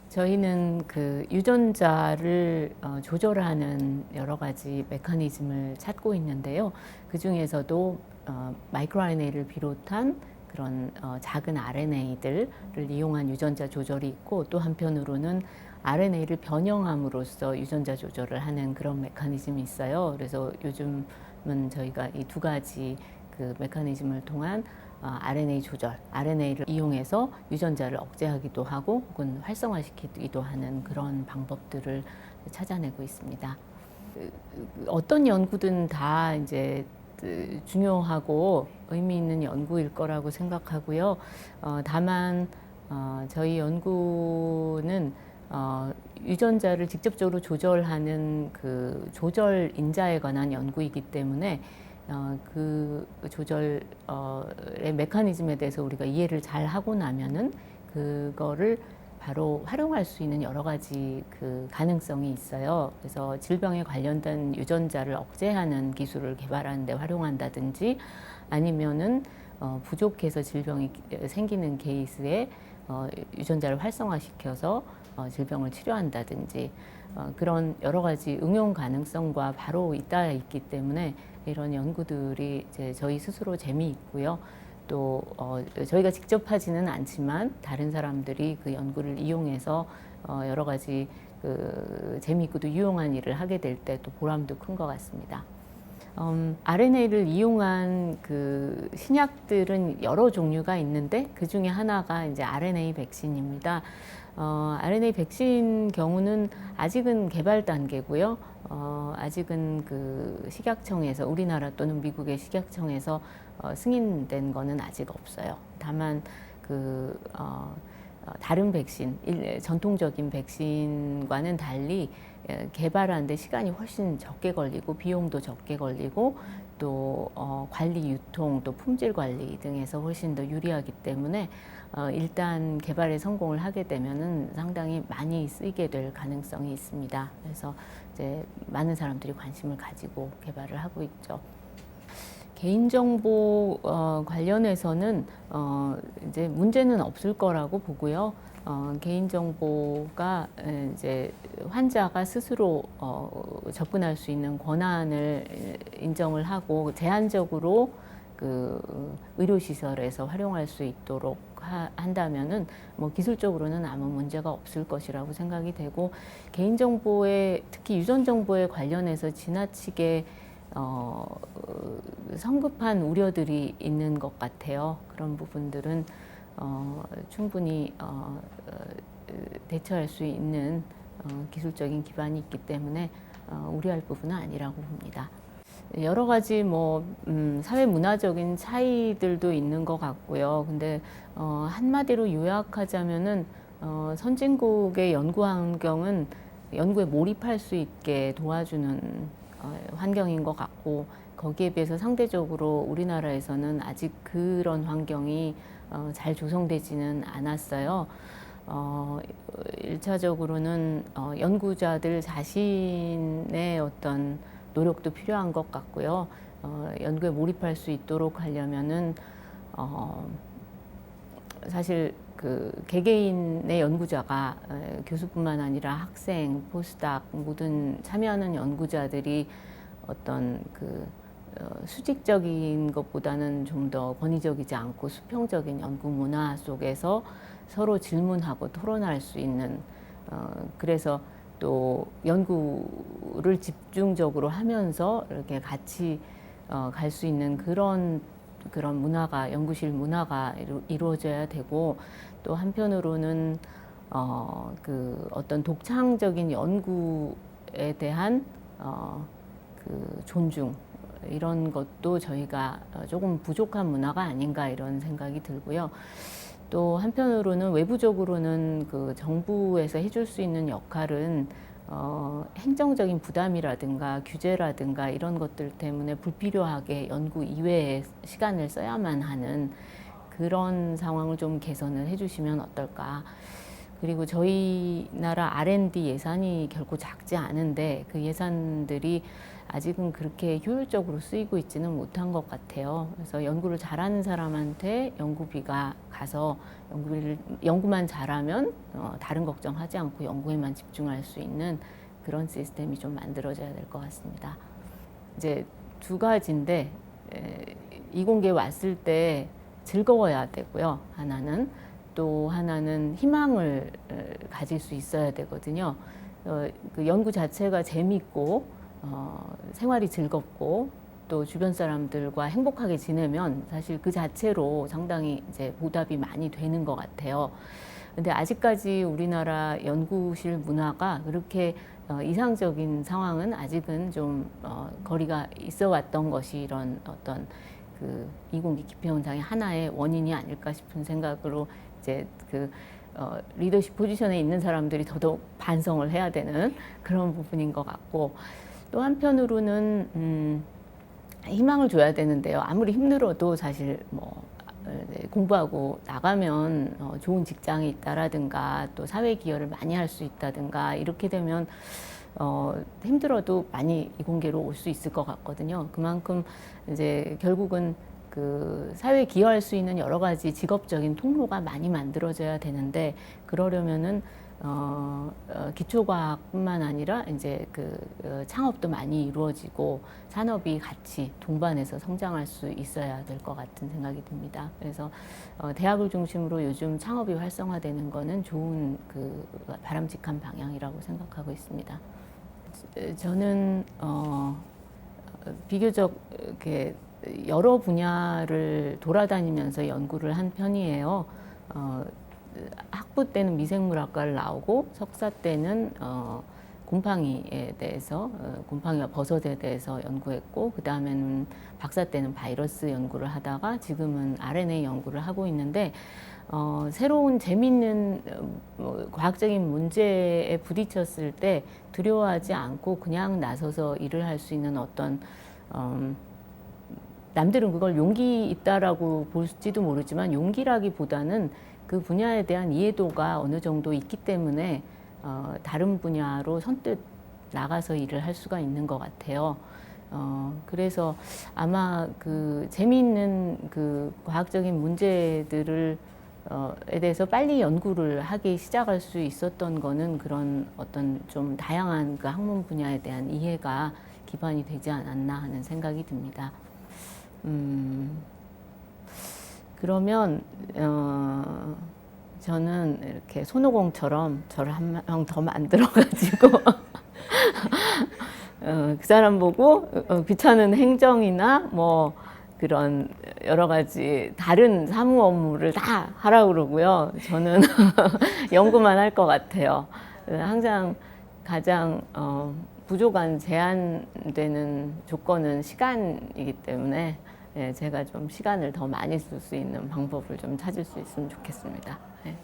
저희는 그 유전자를 조절하는 여러 가지 메커니즘을 찾고 있는데요. 그 중에서도 마이크로 RNA를 비롯한 그런 작은 RNA들을 이용한 유전자 조절이 있고, 또 한편으로는 RNA를 변형함으로써 유전자 조절을 하는 그런 메커니즘이 있어요. 그래서 요즘은 저희가 이 두 가지 그 메커니즘을 통한 RNA 조절, RNA를 이용해서 유전자를 억제하기도 하고 혹은 활성화시키기도 하는 그런 방법들을 찾아내고 있습니다. 어떤 연구든 다 이제 중요하고 의미 있는 연구일 거라고 생각하고요. 다만 저희 연구는 유전자를 직접적으로 조절하는 그 조절 인자에 관한 연구이기 때문에 그 조절의 메커니즘에 대해서 우리가 이해를 잘 하고 나면은 그거를 바로 활용할 수 있는 여러 가지 그 가능성이 있어요. 그래서 질병에 관련된 유전자를 억제하는 기술을 개발하는 데 활용한다든지, 아니면은 부족해서 질병이 생기는 케이스에 유전자를 활성화시켜서 질병을 치료한다든지, 그런 여러 가지 응용 가능성과 바로 잇따라 있기 때문에 이런 연구들이 이제 저희 스스로 재미있고요. 또 저희가 직접 하지는 않지만 다른 사람들이 그 연구를 이용해서 여러 가지 그 재미있고도 유용한 일을 하게 될 때 또 보람도 큰 것 같습니다. RNA를 이용한 그 신약들은 여러 종류가 있는데 그 중에 하나가 이제 RNA 백신입니다. RNA 백신 경우는 아직은 개발 단계고요. 아직은 그 식약청에서, 우리나라 또는 미국의 식약청에서 승인된 거는 아직 없어요. 다만 그 다른 백신, 전통적인 백신과는 달리 개발하는데 시간이 훨씬 적게 걸리고 비용도 적게 걸리고 또 관리, 유통, 또 품질 관리 등에서 훨씬 더 유리하기 때문에 일단 개발에 성공을 하게 되면은 상당히 많이 쓰이게 될 가능성이 있습니다. 그래서 이제 많은 사람들이 관심을 가지고 개발을 하고 있죠. 개인정보 관련해서는 이제 문제는 없을 거라고 보고요. 개인정보가 이제 환자가 스스로 접근할 수 있는 권한을 인정을 하고 제한적으로 그 의료시설에서 활용할 수 있도록 한다면은 뭐 기술적으로는 아무 문제가 없을 것이라고 생각이 되고, 개인정보에, 특히 유전정보에 관련해서 지나치게 성급한 우려들이 있는 것 같아요. 그런 부분들은 충분히 대처할 수 있는 기술적인 기반이 있기 때문에 우려할 부분은 아니라고 봅니다. 여러 가지 뭐 사회 문화적인 차이들도 있는 것 같고요. 근데 한마디로 요약하자면은 선진국의 연구 환경은 연구에 몰입할 수 있게 도와주는 환경인 것 같고, 거기에 비해서 상대적으로 우리나라에서는 아직 그런 환경이 잘 조성되지는 않았어요. 1차적으로는 연구자들 자신의 어떤 노력도 필요한 것 같고요. 연구에 몰입할 수 있도록 하려면은 사실 그 개개인의 연구자가 교수뿐만 아니라 학생, 포스닥 모든 참여하는 연구자들이 어떤 그 수직적인 것보다는 좀 더 권위적이지 않고 수평적인 연구 문화 속에서 서로 질문하고 토론할 수 있는, 그래서 또 연구를 집중적으로 하면서 이렇게 같이 갈 수 있는 그런 문화가, 연구실 문화가 이루어져야 되고, 또 한편으로는 그 어떤 독창적인 연구에 대한 그 존중, 이런 것도 저희가 조금 부족한 문화가 아닌가 이런 생각이 들고요. 또 한편으로는 외부적으로는 그 정부에서 해줄 수 있는 역할은 행정적인 부담이라든가 규제라든가 이런 것들 때문에 불필요하게 연구 이외에 시간을 써야만 하는 그런 상황을 좀 개선을 해주시면 어떨까. 그리고 저희 나라 R&D 예산이 결코 작지 않은데 그 예산들이 아직은 그렇게 효율적으로 쓰이고 있지는 못한 것 같아요. 그래서 연구를 잘하는 사람한테 연구비가 가서 연구만 잘하면 다른 걱정하지 않고 연구에만 집중할 수 있는 그런 시스템이 좀 만들어져야 될 것 같습니다. 이제 두 가지인데 이공계 왔을 때 즐거워야 되고요. 또 하나는 희망을 가질 수 있어야 되거든요. 그 연구 자체가 재밌고 생활이 즐겁고 또 주변 사람들과 행복하게 지내면 사실 그 자체로 상당히 이제 보답이 많이 되는 것 같아요. 근데 아직까지 우리나라 연구실 문화가 그렇게 이상적인 상황은 아직은 좀 거리가 있어 왔던 것이 이런 어떤 그 이공계 기피 현상의 하나의 원인이 아닐까 싶은 생각으로 이제 리더십 포지션에 있는 사람들이 더더욱 반성을 해야 되는 그런 부분인 것 같고, 또 한편으로는 희망을 줘야 되는데요. 아무리 힘들어도 사실 공부하고 나가면 좋은 직장이 있다라든가 또 사회 기여를 많이 할 수 있다든가 이렇게 되면 힘들어도 많이 이공계로 올 수 있을 것 같거든요. 그만큼 이제 결국은 그 사회에 기여할 수 있는 여러 가지 직업적인 통로가 많이 만들어져야 되는데, 그러려면은 기초과학뿐만 아니라 이제 창업도 많이 이루어지고 산업이 같이 동반해서 성장할 수 있어야 될 것 같은 생각이 듭니다. 그래서 대학을 중심으로 요즘 창업이 활성화되는 거는 좋은 바람직한 방향이라고 생각하고 있습니다. 저는 비교적 이렇게 여러 분야를 돌아다니면서 연구를 한 편이에요. 학부 때는 미생물학과를 나오고 석사 때는 곰팡이에 대해서 곰팡이와 버섯에 대해서 연구했고, 그 다음에는 박사 때는 바이러스 연구를 하다가 지금은 RNA 연구를 하고 있는데, 새로운 재미있는 과학적인 문제에 부딪혔을 때 두려워하지 않고 그냥 나서서 일을 할 수 있는 어떤 남들은 그걸 용기 있다라고 볼지도 모르지만 용기라기보다는 그 분야에 대한 이해도가 어느 정도 있기 때문에 다른 분야로 선뜻 나가서 일을 할 수가 있는 것 같아요. 그래서 아마 재미있는 과학적인 문제들을 에 대해서 빨리 연구를 하기 시작할 수 있었던 거는 그런 어떤 좀 다양한 학문 분야에 대한 이해가 기반이 되지 않았나 하는 생각이 듭니다. 그러면 저는 이렇게 손오공처럼 저를 한 명 더 만들어가지고 그 사람 보고 귀찮은 행정이나 그런 여러 가지 다른 사무 업무를 다 하라고 그러고요. 저는 연구만 할 것 같아요. 항상 가장 부족한 제한되는 조건은 시간이기 때문에 제가 좀 시간을 더 많이 쓸 수 있는 방법을 좀 찾을 수 있으면 좋겠습니다. 네.